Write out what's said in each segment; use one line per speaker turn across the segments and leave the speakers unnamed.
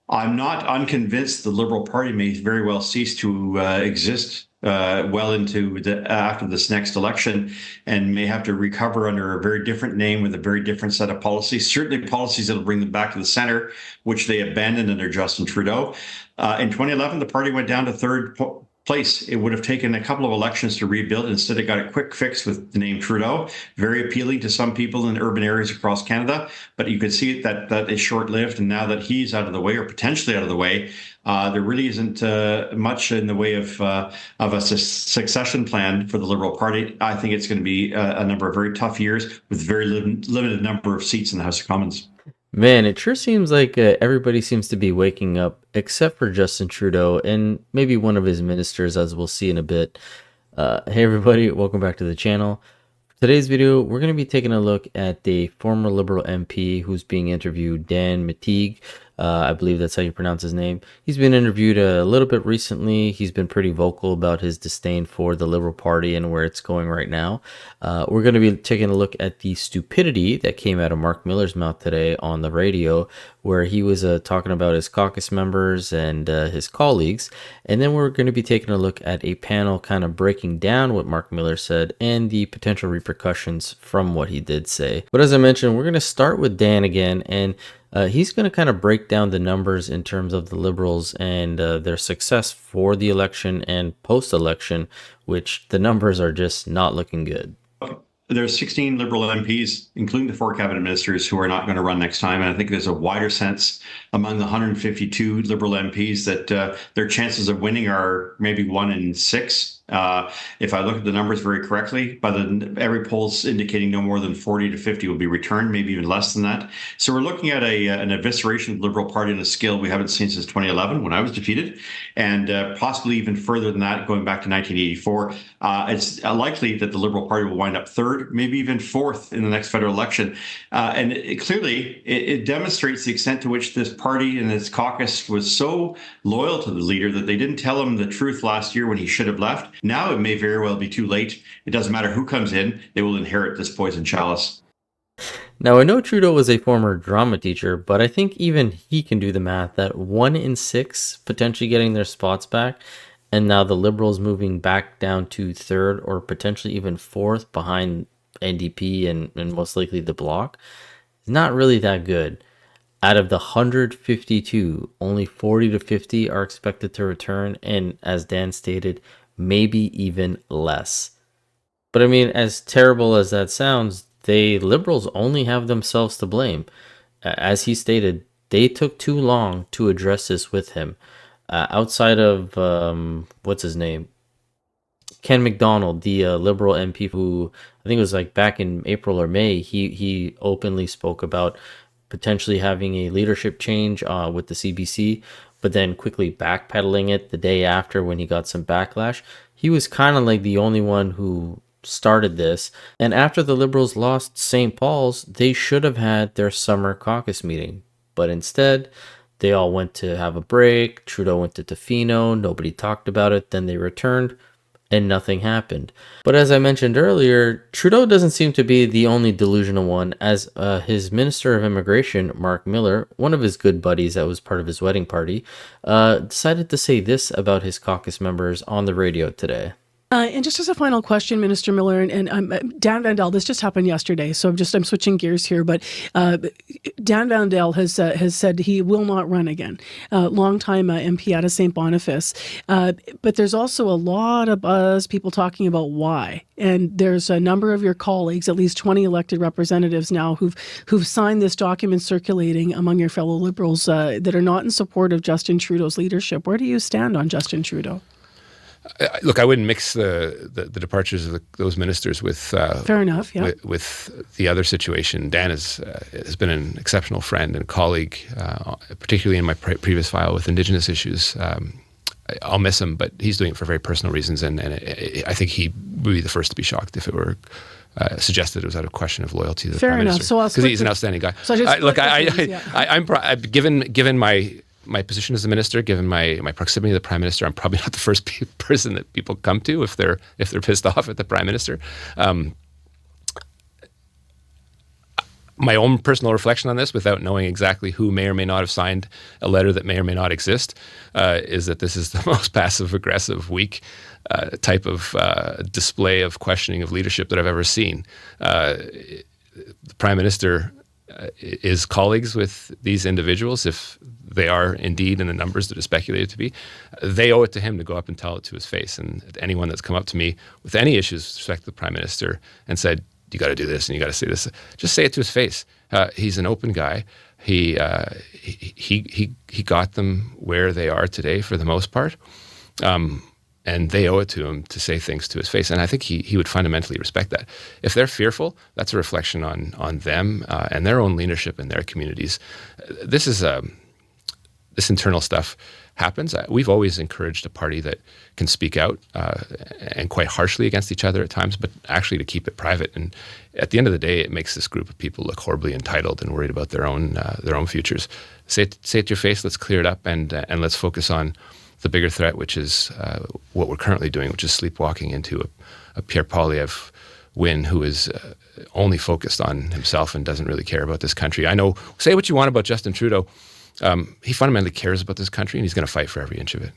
I'm not unconvinced the Liberal Party may very well cease to exist well into after this next election, and may have to recover under a very different name with a very different set of policies. Certainly, policies that will bring them back to the center, which they abandoned under Justin Trudeau. In 2011, the party went down to third place. It would have taken a couple of elections to rebuild. Instead, it got a quick fix with the name Trudeau. Very appealing to some people in urban areas across Canada, but you could see that that is short-lived. And now that he's out of the way, or potentially out of the way, there really isn't much in the way of a succession plan for the Liberal Party. I think it's going to be a number of very tough years with very limited number of seats in the House of Commons.
Man, it sure seems like everybody seems to be waking up, except for Justin Trudeau and maybe one of his ministers, as we'll see in a bit. Hey, everybody, welcome back to the channel. For today's video, we're going to be taking a look at the former Liberal MP who's being interviewed, Dan Matteague. I believe that's how you pronounce his name. He's been interviewed a little bit recently. He's been pretty vocal about his disdain for the Liberal Party and where it's going right now. We're going to be taking a look at the stupidity that came out of Mark Miller's mouth today on the radio, where he was talking about his caucus members and his colleagues. And then we're going to be taking a look at a panel kind of breaking down what Mark Miller said and the potential repercussions from what he did say. But as I mentioned, we're going to start with Dan again, and he's going to kind of break down the numbers in terms of the Liberals and their success for the election and post-election, which the numbers are just not looking good.
There's 16 Liberal MPs, including the 4 cabinet ministers, who are not going to run next time. And I think there's a wider sense among the 152 Liberal MPs that their chances of winning are maybe 1 in 6. If I look at the numbers very correctly, but every poll's indicating no more than 40 to 50 will be returned, maybe even less than that. So we're looking at an evisceration of the Liberal Party on a scale we haven't seen since 2011, when I was defeated, and possibly even further than that, going back to 1984. It's likely that the Liberal Party will wind up third, maybe even fourth in the next federal election. And it demonstrates the extent to which this party and its caucus was so loyal to the leader that they didn't tell him the truth last year when he should have left. Now it may very well be too late. It doesn't matter who comes in, they will inherit this poison chalice.
Now, I know Trudeau was a former drama teacher, but I think even he can do the math that 1 in 6 potentially getting their spots back, and now the Liberals moving back down to third or potentially even fourth behind NDP and most likely the Bloc, is not really that good. Out of the 152, only 40 to 50 are expected to return, and as Dan stated, maybe even less. But I mean, as terrible as that sounds, the Liberals only have themselves to blame. As he stated, they took too long to address this with him. Outside of, what's his name? Ken McDonald, the Liberal MP who, I think it was like back in April or May, he openly spoke about potentially having a leadership change with the CBC, but then quickly backpedaling it the day after when he got some backlash. He was kind of like the only one who started this. And after the Liberals lost St. Paul's, they should have had their summer caucus meeting. But instead, they all went to have a break. Trudeau went to Tofino. Nobody talked about it. Then they returned and nothing happened. But as I mentioned earlier, Trudeau doesn't seem to be the only delusional one, as his Minister of Immigration, Mark Miller, one of his good buddies that was part of his wedding party, decided to say this about his caucus members on the radio today.
And just as a final question, Minister Miller, and Dan Vandel, this just happened yesterday, so I'm switching gears here, but Dan Vandel has said he will not run again. Longtime MP out of St. Boniface. But there's also a lot of buzz, people talking about why. And there's a number of your colleagues, at least 20 elected representatives now, who've signed this document circulating among your fellow Liberals that are not in support of Justin Trudeau's leadership. Where do you stand on Justin Trudeau?
Look, I wouldn't mix the departures of those ministers with
fair enough, yeah,
with the other situation. Dan has been an exceptional friend and colleague, particularly in my previous file with Indigenous issues. I'll miss him, but he's doing it for very personal reasons, and I think he would be the first to be shocked if it were suggested it was out of question of loyalty to the Prime Minister. Because he's an outstanding guy. So I'm given my position as a minister, given my proximity to the Prime Minister, I'm probably not the first person that people come to if they're My own personal reflection on this, without knowing exactly who may or may not have signed a letter that may or may not exist, is that this is the most passive-aggressive, weak type of display of questioning of leadership that I've ever seen. The Prime Minister is colleagues with these individuals, if they are indeed in the numbers that are speculated to be. They owe it to him to go up and tell it to his face. And anyone that's come up to me with any issues with respect to the Prime Minister and said, you got to do this and you got to say this, just say it to his face. He's an open guy. He got them where they are today for the most part. And they owe it to him to say things to his face. And I think he would fundamentally respect that. If they're fearful, that's a reflection on them and their own leadership in their communities. This internal stuff happens. We've always encouraged a party that can speak out and quite harshly against each other at times, but actually to keep it private. And at the end of the day, it makes this group of people look horribly entitled and worried about their own futures. Say it to your face. Let's clear it up and let's focus on the bigger threat, which is what we're currently doing, which is sleepwalking into a Pierre Poilievre win who is only focused on himself and doesn't really care about this country. I know, say what you want about Justin Trudeau. He fundamentally cares about this country and he's going to fight for every inch of it.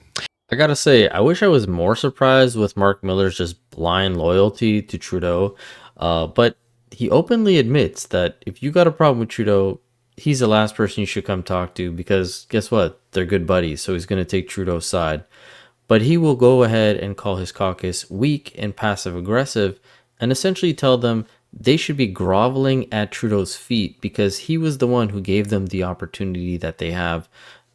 I gotta say, I wish I was more surprised with Mark Miller's just blind loyalty to Trudeau, but he openly admits that if you got a problem with Trudeau, he's the last person you should come talk to because guess what? They're good buddies, so he's going to take Trudeau's side. But he will go ahead and call his caucus weak and passive-aggressive and essentially tell them they should be groveling at Trudeau's feet because he was the one who gave them the opportunity that they have,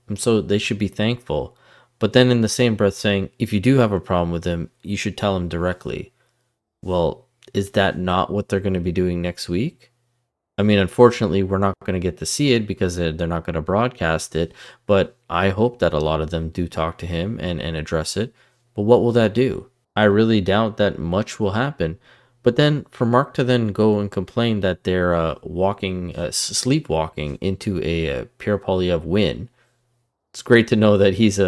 and so they should be thankful. But then in the same breath saying, if you do have a problem with him, you should tell him directly. Well, is that not what they're going to be doing next week? I mean, unfortunately, we're not going to get to see it because they're not going to broadcast it, but I hope that a lot of them do talk to him and address it. But what will that do? I really doubt that much will happen. But then for Mark to then go and complain that they're sleepwalking into a Pierre Poilievre win, it's great to know that he's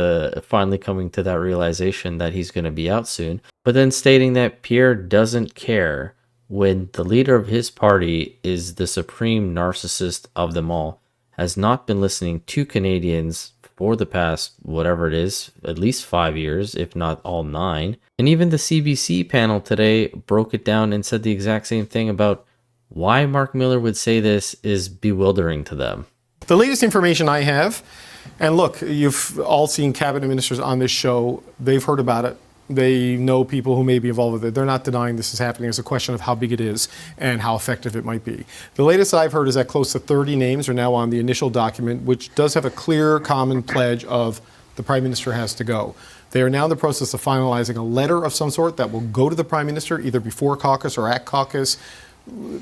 finally coming to that realization that he's going to be out soon. But then stating that Pierre doesn't care when the leader of his party is the supreme narcissist of them all, has not been listening to Canadians for the past, whatever it is, at least 5 years, if not all 9. And even the CBC panel today broke it down and said the exact same thing about why Mark Miller would say this is bewildering to them.
The latest information I have, and look, you've all seen cabinet ministers on this show, they've heard about it. They know people who may be involved with it. They're not denying this is happening. It's a question of how big it is and how effective it might be. The latest I've heard is that close to 30 names are now on the initial document, which does have a clear common pledge of the Prime Minister has to go. They are now in the process of finalizing a letter of some sort that will go to the Prime Minister either before caucus or at caucus,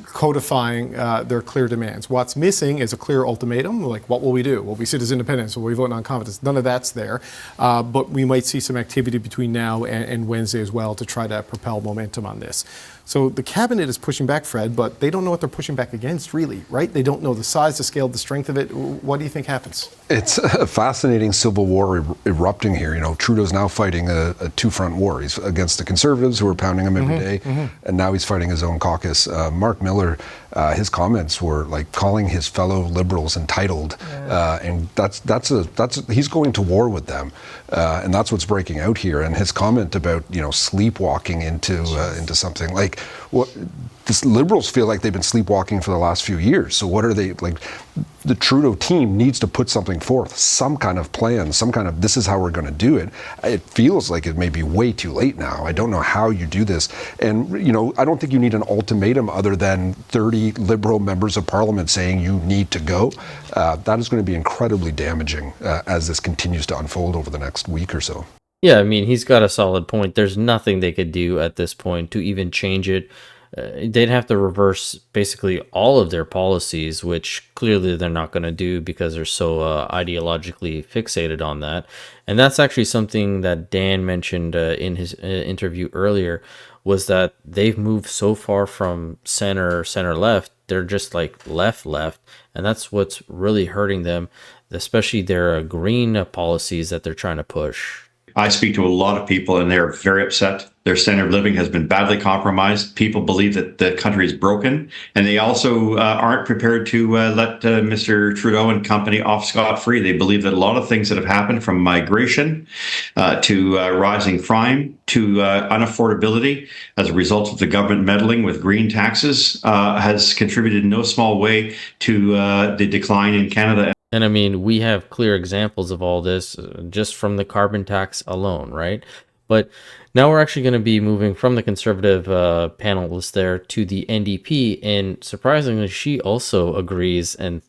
codifying their clear demands. What's missing is a clear ultimatum, like what will we do? Will we sit as independents? Will we vote non-confidence? None of that's there, but we might see some activity between now and Wednesday as well to try to propel momentum on this. So the cabinet is pushing back, Fred, but they don't know what they're pushing back against, really, right? They don't know the size, the scale, the strength of it. What do you think happens?
It's a fascinating civil war erupting here. You know, Trudeau's now fighting a two-front war. He's against the Conservatives who are pounding him every day, and now he's fighting his own caucus. Mark Miller, his comments were like calling his fellow Liberals entitled, and he's going to war with them, and that's what's breaking out here. And his comment about sleepwalking into something like what the Liberals feel like they've been sleepwalking for the last few years. So what are they like? The Trudeau team needs to put something forth, some kind of plan, some kind of this is how we're going to do it. It feels like it may be way too late now. I don't know how you do this. And, I don't think you need an ultimatum other than 30 Liberal members of Parliament saying you need to go. That is going to be incredibly damaging as this continues to unfold over the next week or so.
Yeah, I mean, he's got a solid point. There's nothing they could do at this point to even change it. They'd have to reverse basically all of their policies, which clearly they're not going to do because they're so ideologically fixated on that. And that's actually something that Dan mentioned in his interview earlier, was that they've moved so far from center-left, they're just like left, and that's what's really hurting them, especially their green policies that they're trying to push.
I speak to a lot of people and they're very upset Their standard of living has been badly compromised. People believe that the country is broken, and they also aren't prepared to let Mr. Trudeau and company off scot-free. They believe that a lot of things that have happened, from migration to rising crime to unaffordability as a result of the government meddling with green taxes, has contributed in no small way to the decline in Canada.
And I mean, we have clear examples of all this just from the carbon tax alone, right? But now we're actually going to be moving from the Conservative panelist there to the NDP, and surprisingly, she also agrees and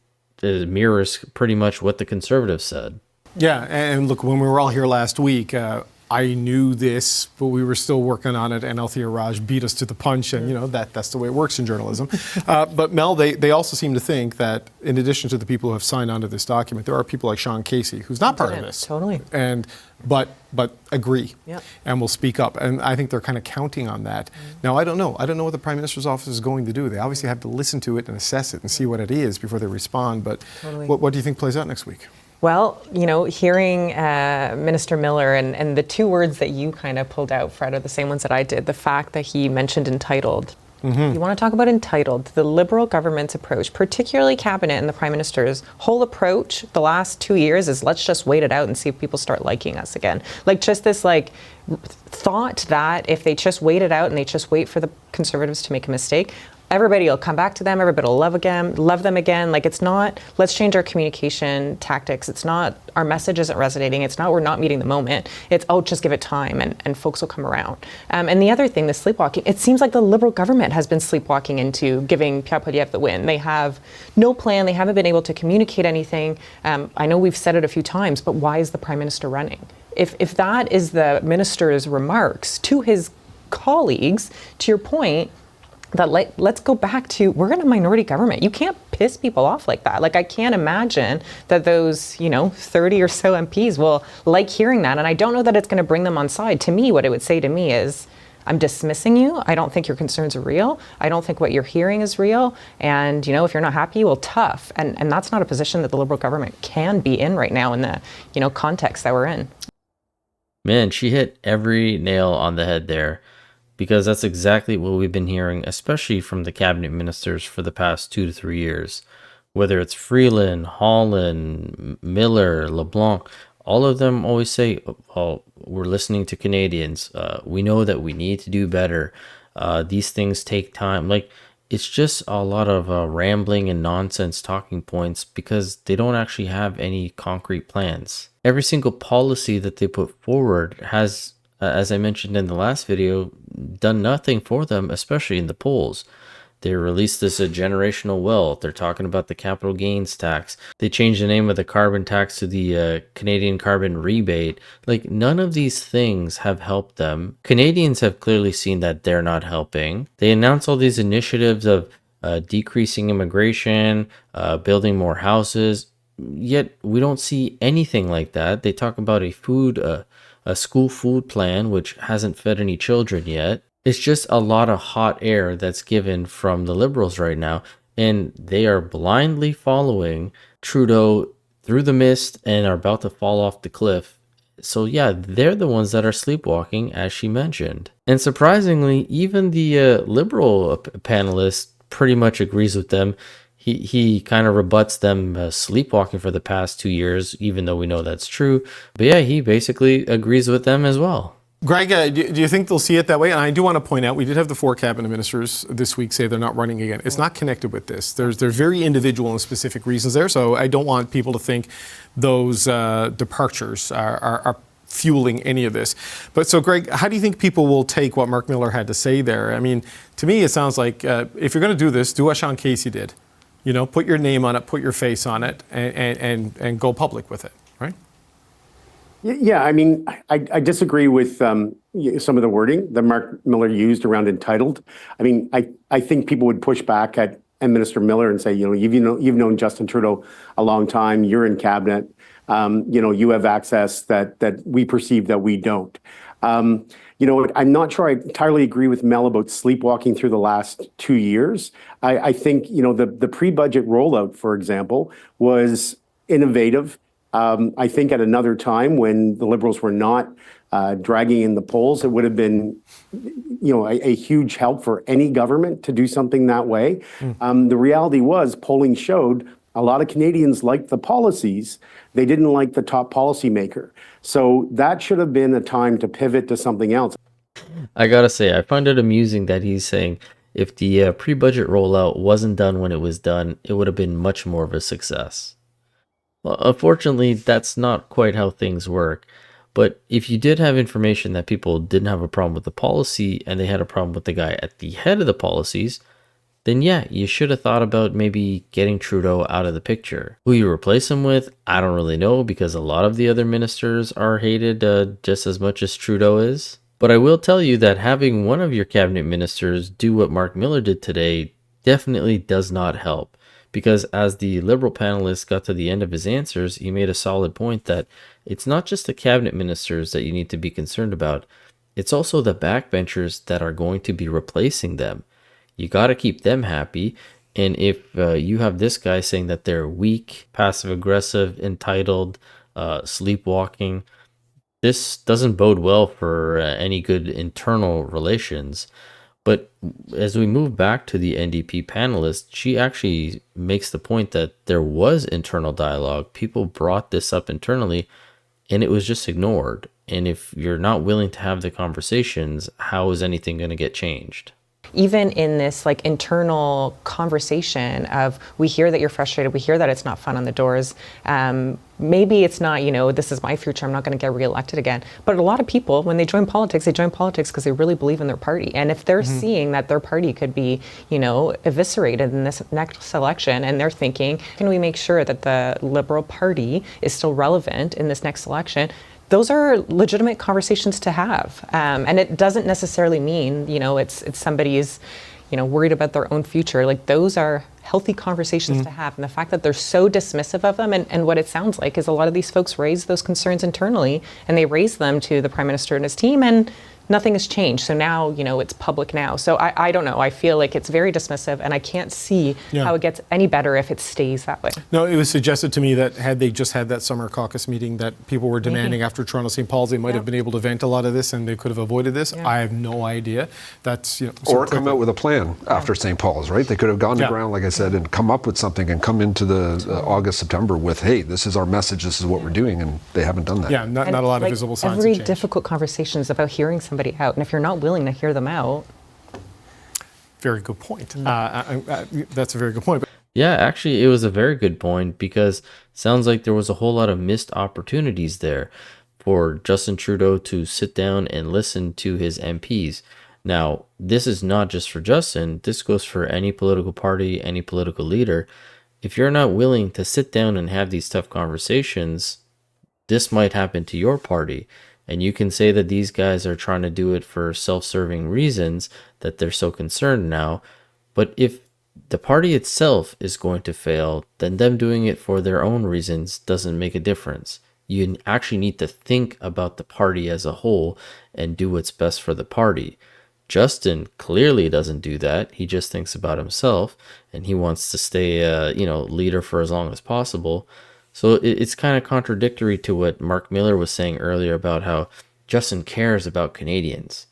mirrors pretty much what the Conservatives said.
Yeah, and look, when we were all here last week, I knew this, but we were still working on it, and Althea Raj beat us to the punch, and that's the way it works in journalism. But Mel, they also seem to think that in addition to the people who have signed onto this document, there are people like Sean Casey, who's not part of this.
Totally.
But agree,
Yep.
and will speak up. And I think they're kind of counting on that. Now, I don't know what the Prime Minister's office is going to do. They obviously have to listen to it and assess it and see what it is before they respond. But
Totally.
what do you think plays out next week?
Well, hearing Minister Miller and the two words that you kind of pulled out, Fred, are the same ones that I did. The fact that he mentioned entitled. You want to talk about entitled? The Liberal government's approach, particularly Cabinet and the Prime Minister's whole approach the last 2 years, is let's just wait it out and see if people start liking us again. Just this thought that if they just wait it out and they just wait for the Conservatives to make a mistake, everybody will come back to them. Everybody will love them again. It's not, let's change our communication tactics. It's not, our message isn't resonating. It's not, we're not meeting the moment. It's, just give it time and folks will come around. And the other thing, the sleepwalking, it seems like the Liberal government has been sleepwalking into giving Pierre Poilievre the win. They have no plan. They haven't been able to communicate anything. I know we've said it a few times, but why is the Prime Minister running? If that is the Minister's remarks to his colleagues, to your point, that let's go back to, we're in a minority government. You can't piss people off like that. I can't imagine that those, 30 or so MPs will like hearing that. And I don't know that it's going to bring them on side. To me, what it would say to me is, I'm dismissing you. I don't think your concerns are real. I don't think what you're hearing is real. And, if you're not happy, well, tough. And that's not a position that the Liberal government can be in right now in the, context that we're in.
Man, she hit every nail on the head there, because that's exactly what we've been hearing, especially from the cabinet ministers for the past 2 to 3 years. Whether it's Freeland, Holland, Miller, LeBlanc, all of them always say, oh, we're listening to Canadians. We know that we need to do better. These things take time. It's just a lot of rambling and nonsense talking points because they don't actually have any concrete plans. Every single policy that they put forward has, as I mentioned in the last video, done nothing for them, especially in the polls. They released this generational wealth. They're talking about the capital gains tax. They changed the name of the carbon tax to the Canadian carbon rebate. None of these things have helped them. Canadians have clearly seen that they're not helping. They announced all these initiatives of decreasing immigration, building more houses, yet we don't see anything like that. They talk about a school food plan, which hasn't fed any children yet. It's just a lot of hot air that's given from the Liberals right now, and they are blindly following Trudeau through the mist and are about to fall off the cliff. So yeah, they're the ones that are sleepwalking, as she mentioned. And surprisingly, even the Liberal panelist pretty much agrees with them. He kind of rebuts them sleepwalking for the past 2 years, even though we know that's true. But yeah, he basically agrees with them as well.
Greg, do you think they'll see it that way? And I do want to point out, we did have the 4 cabinet ministers this week say they're not running again. It's not connected with this. There's very individual and specific reasons there. So I don't want people to think those departures are fueling any of this. But so, Greg, how do you think people will take what Mark Miller had to say there? I mean, to me, it sounds like if you're going to do this, do what Sean Casey did. Put your name on it, put your face on it, and go public with it, right?
Yeah, I mean, I disagree with some of the wording that Mark Miller used around entitled. I mean, I think people would push back at Minister Miller and say, you've known Justin Trudeau a long time. You're in cabinet. You have access that we perceive that we don't. I'm not sure I entirely agree with Mel about sleepwalking through the last 2 years. I think, the pre-budget rollout, for example, was innovative. I think at another time when the Liberals were not dragging in the polls, it would have been, a huge help for any government to do something that way. The reality was, polling showed a lot of Canadians liked the policies. They didn't like the top policymaker. So that should have been a time to pivot to something else.
I gotta say, I find it amusing that he's saying if the pre-budget rollout wasn't done when it was done, it would have been much more of a success. Well, unfortunately, that's not quite how things work. But if you did have information that people didn't have a problem with the policy and they had a problem with the guy at the head of the policies, then yeah, you should have thought about maybe getting Trudeau out of the picture. Who you replace him with, I don't really know, because a lot of the other ministers are hated just as much as Trudeau is. But I will tell you that having one of your cabinet ministers do what Mark Miller did today definitely does not help. Because as the Liberal panelist got to the end of his answers, he made a solid point that it's not just the cabinet ministers that you need to be concerned about, it's also the backbenchers that are going to be replacing them. You got to keep them happy. And if you have this guy saying that they're weak, passive aggressive, entitled, sleepwalking, this doesn't bode well for any good internal relations. But as we move back to the NDP panelist, she actually makes the point that there was internal dialogue. People brought this up internally and it was just ignored. And if you're not willing to have the conversations, how is anything going to get changed?
Even in this like internal conversation of, we hear that you're frustrated, we hear that it's not fun on the doors. Maybe it's not, this is my future, I'm not going to get reelected again. But a lot of people, when they join politics because they really believe in their party. And if they're seeing that their party could be, eviscerated in this next election, and they're thinking, can we make sure that the Liberal Party is still relevant in this next election? Those are legitimate conversations to have. And it doesn't necessarily mean, it's somebody's, worried about their own future. Like, those are healthy conversations to have. And the fact that they're so dismissive of them, and what it sounds like is a lot of these folks raise those concerns internally, and they raise them to the Prime Minister and his team, and nothing has changed. So now, it's public now. So I don't know. I feel like it's very dismissive, and I can't see how it gets any better if it stays that way.
No, it was suggested to me that had they just had that summer caucus meeting that people were demanding after Toronto St. Paul's, they might have been able to vent a lot of this and they could have avoided this. I have no idea. That's,
or come out with a plan after St. Paul's, right? They could have gone to ground, like I said, and come up with something and come into the August, September with, hey, this is our message, this is what we're doing, and they haven't done that.
Yeah, not a lot of visible signs of
Every
change.
difficult conversation is about hearing somebody out. And if you're not willing to hear them out.
Very good point. That's a very good point.
Yeah, actually, it was a very good point, because sounds like there was a whole lot of missed opportunities there for Justin Trudeau to sit down and listen to his MPs. Now, this is not just for Justin. This goes for any political party, any political leader. If you're not willing to sit down and have these tough conversations, this might happen to your party. And you can say that these guys are trying to do it for self-serving reasons, that they're so concerned now. But if the party itself is going to fail, then them doing it for their own reasons doesn't make a difference. You actually need to think about the party as a whole and do what's best for the party. Justin clearly doesn't do that. He just thinks about himself, and he wants to stay, leader for as long as possible. So it's kind of contradictory to what Mark Miller was saying earlier about how Justin cares about Canadians.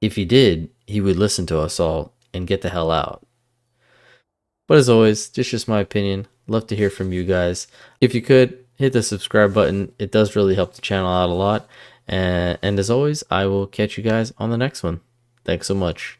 If he did, he would listen to us all and get the hell out. But as always, it's just my opinion. Love to hear from you guys. If you could, hit the subscribe button. It does really help the channel out a lot. And as always, I will catch you guys on the next one. Thanks so much.